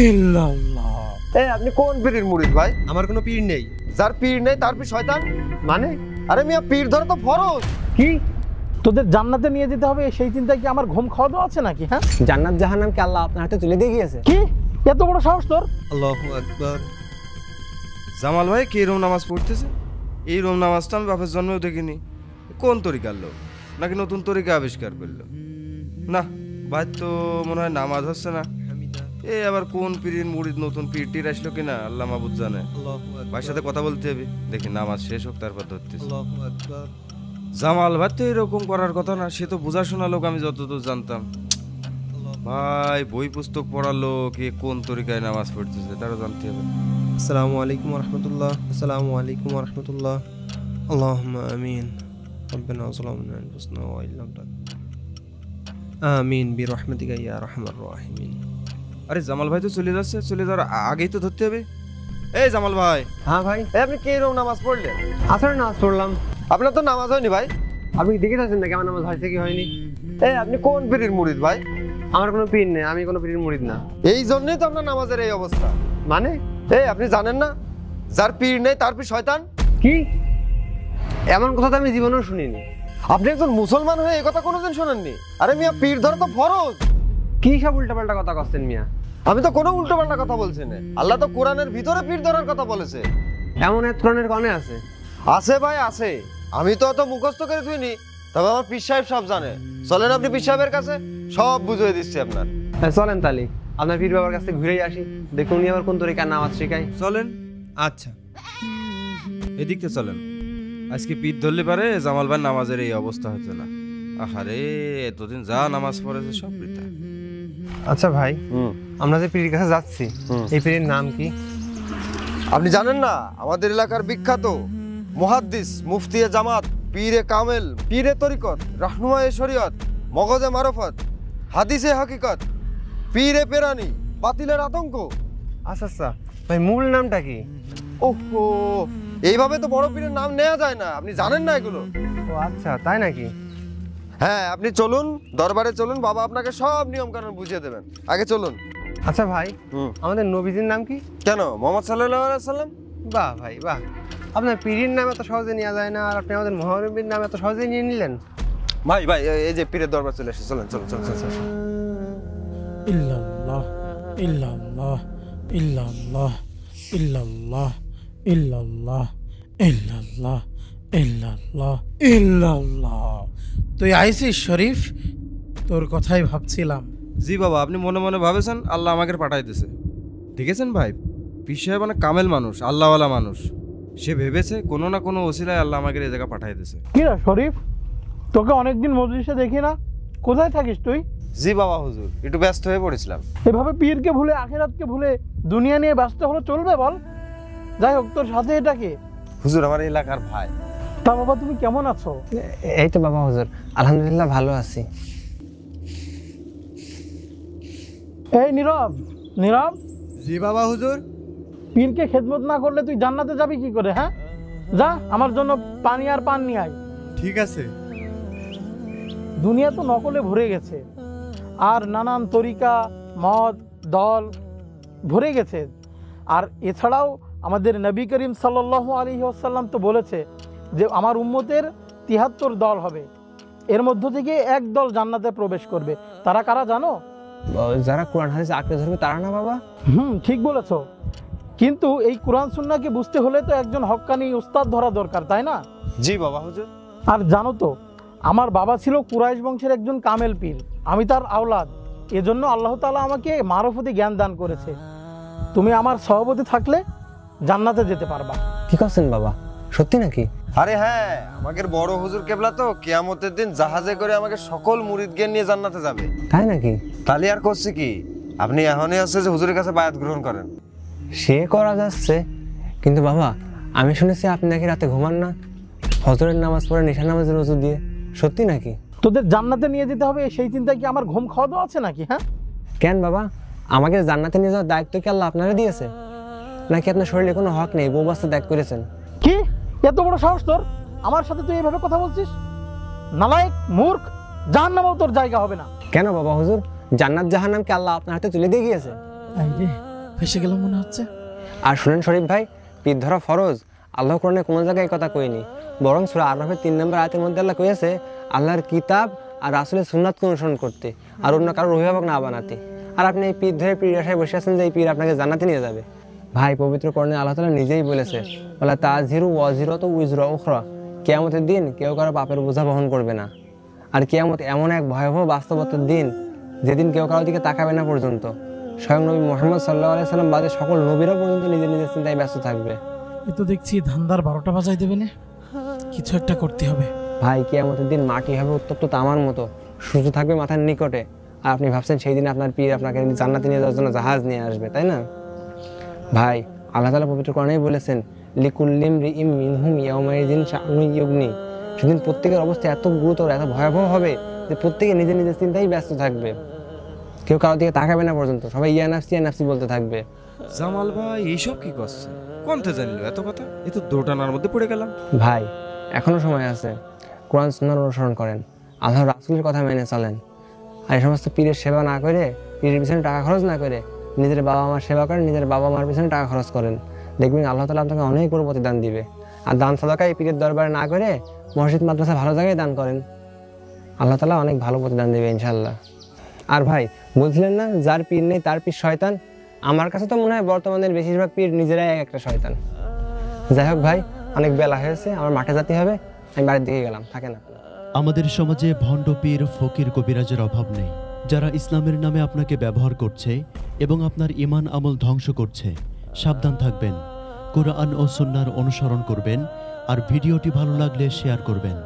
ইল্লাল্লাহ। এই আপনি কোন পীরের মুরিদ ভাই? আমার কোনো পীর নেই। যার পীর নেই তার পীর শয়তান মানে? আরে মিয়া পীর ধরা তো ফরজ। কি তোদের জান্নাতে নিয়ে যেতে হবে সেই চিন্তায় কি আমার ঘুম খাওয়া দাওয়া আছে নাকি? হ্যাঁ, জান্নাত জাহান্নাম কি আল্লাহ আপনার হাতে তুলে দিয়ে গিয়েছে? কি এত বড় সাহস তোর? আল্লাহু আকবার। জামাল ভাই কি রকম নামাজ পড়তেছে? এই রকম নামাজটা আমি বাপের জন্মেও দেখিনি। কোন তরিকার লোক নাকি নতুন তরিকা আবিষ্কার করলো? না ভাই তো মনে হয় নামাজ হচ্ছে না। এ আবার কোন পীরের মুরিদ নতুন পীর টির আসলো কিনা আল্লাহ মাহবুব জানে। ভাইয়ের সাথে কথা বলতে হবে, দেখি নামাজ শেষ হোক তারপর ধরতেছি। জামাল ভাই তো এরকম করার কথা না, সে তো বোঝাশোনা লোক আমি যতদূর জানতাম। ভাই বই পুস্তক পড়ালো কে কোন তরিকায় নামাজ পড়তেছে তারও জানতে হবে। আসসালামু আলাইকুম ওয়া রাহমাতুল্লাহ। আসসালামু আলাইকুম ওয়া রাহমাতুল্লাহ। আল্লাহুম্মা আমিন। রব্বানা যালামনা আনফুসানা ওয়া ইল্লাম তাগফির আমিন বিরহমাতিকা ইয়া আরহামার রাহিমিন। আরে জামাল ভাই তো চলে যাচ্ছে, চলে যাওয়ার আগেই তো ধরতে হবে। এই জামাল ভাই। হ্যাঁ ভাই, এই আপনি কি রকম নামাজ পড়লেন? আসলে নামাজ পড়লাম। আপনার তো নামাজ হয়নি ভাই। আপনি দেখে থাকছেন না কেমন নামাজ হয়েছে কি হয়নি? এই আপনি কোন পীরের মুরিদ ভাই? আমার কোনো পীর নেই, আমি কোনো পীরের মুরিদ না। এই জন্যই তো আপনার নামাজের এই অবস্থা মানে? এই আপনি জানেন না যার পীর নেই তার পীর শয়তান? কি এমন কথা তো আমি জীবনেও শুনিনি। আপনি একজন মুসলমান হয়ে এই কথা কোনোদিন শোনেননি? আরে মিয়া পীর ধরা তো ফরজ। কি সব উল্টাপাল্টা কথা করছেন মিয়া? আমি তো কোনো উল্টোপাল্টা কথা বলছি না। আল্লাহ তো কোরআনের ভিতরে পীর ধরার কথা বলেছে। এমন এক কোরআনের কনে আছে? আছে ভাই আছে, আমি তো অত মুখস্থ করে থুইনি, তবে আমার পীর সাহেব সব জানে। চলেন আপনি পীর সাহেবের কাছে, সব বুঝিয়ে দিচ্ছি আপনার। চলেন তালি আপনার পীর বাবার কাছে ঘুরেই আসি, দেখুন উনি আবার কোন তরিকার নামাজ শেখায়। চলেন। আচ্ছা এদিকতে চলেন। আজকে পীর ধরলে পারে জামাল ভাই নামাজের এই অবস্থা হতো না। আহারে এতদিন যা নামাজ পড়েছে সব বৃথা। আচ্ছা ভাই, আমরা যে পীরের কাছে যাচ্ছি এই পীরের নাম কি? আপনি জানেন না আমাদের এলাকার বিখ্যাত মুহাদ্দিস মুফতিয়ে জামাত পীরে কামেল পীরে তরিকত রাহনুমায়ে শরীয়ত মগজে মারফত হাদিসে হাকিকত পীরে পেরানি বাতিলের আতঙ্ক। আচ্ছা আচ্ছা ভাই, মূল নামটা কি? ওহো, এইভাবে তো বড় পীরের নাম নেওয়া যায় না, আপনি জানেন না এগুলো? ও আচ্ছা, তাই নাকি? হ্যাঁ আপনি চলুন, দরবারে চলুন, বাবা আপনাকে সব নিয়ম কানুন বুঝিয়ে দেবেন। আগে চলুন। আচ্ছা ভাই, আমাদের নবীজির নাম কি? কেন, মোহাম্মদ সাল্লাল্লাহু আলাইহি সাল্লাম। বাহ ভাই বাহ, আপনার পীরের নাম এত সহজে নেওয়া যায় না, আর আপনি আমাদের মহানবীর নাম এত সহজে নিয়ে নিলেন। ভাই ভাই এই যে পীরের দরবার চলে এসেছে, চলেন চলুন চলুন চলুন। ইল্লাল্লাহ ইল্লাল্লাহ ইল্লাল্লাহ ইল্লাল্লাহ ইল্লাল্লাহ ইল্লাল্লাহ ইল্লাল্লাহ ইল্লাল্লাহ। তুই আইছিস শরীফ, তোর কথাই ভাবছিলাম। জি বাবা, আপনি মনে মনে ভাবেছেন, আল্লাহ আমাকে পাঠাই দিয়েছে। দেখেছেন ভাই, পীর সাহেব মানে কামেল মানুষ, আল্লাহওয়ালা মানুষ। সে ভেবেছে কোনো না কোনো ওসিলায় আল্লাহ আমাকে এই জায়গা পাঠাই দিয়েছে। কি রে শরীফ, তোকে অনেকদিন মজলিসে দেখি না, কোথায় থাকিস তুই? জি বাবা হুজুর, একটু ব্যস্ত হয়ে পড়েছিলাম। এভাবে পীরকে ভুলে আখিরাতকে ভুলে দুনিয়া নিয়ে ব্যস্ত হলে চলবে বল? যাই হোক, তোর সাথে এটা কে? হুজুর আমার এলাকার ভাই। তা বাবা তুমি কেমন আছো? এই তো বাবা হুজুর, আলহামদুলিল্লাহ ভালো আছি। এই নীরব, নীরব। জি বাবা হুজুর। পীরকে খেদমত না করলে তুই জান্নাতে যাবি কি করে? হ্যাঁ, যা আমার জন্য পানি আর পান নিয়ে আয়। ঠিক আছে। দুনিয়া তো নকলে ভরে গেছে, আর নানান তরিকা মদ দল ভরে গেছে। আর এছাড়াও আমাদের নবী করিম সাল্লাল্লাহু আলাইহি ওয়াসাল্লাম তো বলেছে যে আমার উম্মতের ৭৩ দল হবে, এর মধ্য থেকে এক দল জান্নাতে প্রবেশ করবে। তারা কারা জানো? যারা কোরআন হাদিস আঁকড়ে ধরবে তারা না বাবা? ঠিক বলেছো, কিন্তু এই কোরআন সুন্নাহকে বুঝতে হলে তো একজন হক্কানি উস্তাদ ধরা দরকার, তাই না? জি বাবা হুজুর। আর জানো তো, আমার বাবা ছিল কুরাইশ বংশের একজন কামেল পীর, আমি তার আওলাদ। এজন্য আল্লাহ তাআলা আমাকে মারফতি জ্ঞান দান করেছে। তুমি আমার সহবতে থাকলে জান্নাতে যেতে পারবা। ঠিক আছেন বাবা, সত্যি নাকি? আরে হ্যাঁ, আমাদের বড় হুজুর কেবলা তো কিয়ামতের দিন জাহাজে করে আমাকে সকল মুরিদগণ নিয়ে জান্নাতে যাবে। তাই নাকি? তাহলে আর করছি কি, আপনি এখনই আছে যে হুজুরের কাছে বায়াত গ্রহণ করেন। সে করা যাচ্ছে, কিন্তু বাবা আমি শুনেছি আপনি নাকি রাতে ঘুমান না, ফজরের নামাজ পড়ে নিশা নামাজের ওযু দিয়ে, সত্যি নাকি? তোদের জান্নাতে নিয়ে যেতে হবে সেই চিন্তায় কি আমার ঘুম খাওয়া দাওয়া আছে নাকি? হ্যাঁ, কেন বাবা, আমাকে জান্নাতে নিয়ে যাওয়ার দায়িত্ব কি আল্লাহ আপনারা দিয়েছে, নাকি আপনার শরীরে কোনো হক নেই, বউ বাচ্চা ত্যাগ করেছেন? কি এত বড় সাহস তোর, আমার সাথে তুই এইভাবে কথা বলছিস? নালায়েক, মূর্খ, জাহান্নামেও তোর জায়গা হবে না। কেন বাবা হুজুর, জান্নাত জাহান্নাম কি আল্লাহ আপনার হাতে তুলে দিয়ে গিয়েছে? এই রে, ফেসে গেলাম মনে হচ্ছে। আর শুনেন শরীফ ভাই, পীর ধরা ফরজ, আল্লাহ কোরআনে কোনো জায়গায় এই কথা কইনি, বরং সূরা আরাফের 3 নম্বর আয়াতের মধ্যে আল্লাহ কইছে আল্লাহর কিতাব আর রাসূলের সুন্নাতকে অনুসরণ করতে, আর অন্য কারোর অভিভাবক না বানাতে। আর আপনি এই পীর ধরে পীর আশায় বসে আছেন যে এই পীর আপনাকে জান্নাতে নিয়ে যাবে। ভাই, পবিত্র কোরআনে আল্লাহ তাআলা নিজেই বলেছে, ওয়ালা তাযিরু ওয়াজিরাতু উযরা উখরা, কিয়ামতের দিন কেউ কারো পাপের বোঝা বহন করবে না। আর কিয়ামত এমন এক ভয়াবহ বাস্তবতার দিন যেদিন কেউ কারোর দিকে তাকাবে না পর্যন্ত। স্বয়ং নবী মুহাম্মদ সাল্লাল্লাহু আলাইহি সাল্লাম বাদে সকল নবীরা পর্যন্ত নিজের নিজের চিন্তায় ব্যস্ত থাকবে। এ তো দেখছি ধান্দার 12টা বাজাই দেবে না, কিছু একটা করতে হবে। ভাই, কিয়ামতের দিন মাটি হবে উত্তপ্ত তামার মতো, সূর্য থাকবে মাথার নিকটে, আর আপনি ভাবছেন সেই দিন আপনার পীর আপনাকে জান্নাতে নিয়ে যাওয়ার জন্য জাহাজ নিয়ে আসবে, তাই না? ভাই, আল্লাহ তাআলা পবিত্র কোরআনেই বলেছেন, লিকুল্লি ইমরিইম মিনহুম ইয়াওমাইযিন শা'নুন ইউগনি, সেদিন প্রত্যেকের অবস্থা এত গুরুতর, এত ভয়াবহ হবে যে প্রত্যেকে নিজের নিজের চিন্তায় ব্যস্ত থাকবে, কেউ কারোর দিকে তাকাবে না পর্যন্ত, সবাই ইয়া নাফসি বলতে থাকবে। জামাল ভাই এইসব কি করছে? কোনতে জানলো এত কথা? এ তো দোটানার মধ্যে পড়ে গেলাম। ভাই, এখনো সময় আছে, কোরআন সুন্নাহর অনুসরণ করেন, আল্লাহর রাসূলের কথা মেনে চলেন, আর এই সমস্ত পীরের সেবা না করে, পীরের পিছনে টাকা খরচ না করে নিজের বাবা মার সেবা করেন, নিজের বাবা মার পিছনে টাকা খরচ করেন, দেখবেন আল্লাহ তাআলা আপনাকে অনেক বড় প্রতিদান দিবে। আর দান সাদাকা এই পীরের দরবারে না করে মসজিদ মাদ্রাসা ভালো জায়গায় দান করেন, আল্লাহ তাআলা অনেক ভালো প্রতিদান দেবে ইনশাআল্লাহ। আর ভাই, বলছিলেন না যার পীর নেই তার পীর শয়তান? আমার কাছে তো মনে হয় বর্তমানের বেশিরভাগ পীর নিজেরাই একটা শয়তান। যাই হোক ভাই, অনেক বেলা হয়েছে, আমার মাঠে যেতে হবে, আমি বাড়ির দিকে গেলাম, থাকে না। আমাদের সমাজে ভণ্ড পীর, ফকির, কবিরাজের অভাব নেই, যারা ইসলামের নামে আপনাকে ব্যবহার করছে এবং আপনার ঈমান আমল ধ্বংস করছে। সাবধান থাকবেন, কোরআন ও সুন্নাহর অনুসরণ করবেন, আর ভিডিওটি ভালো লাগলে শেয়ার করবেন।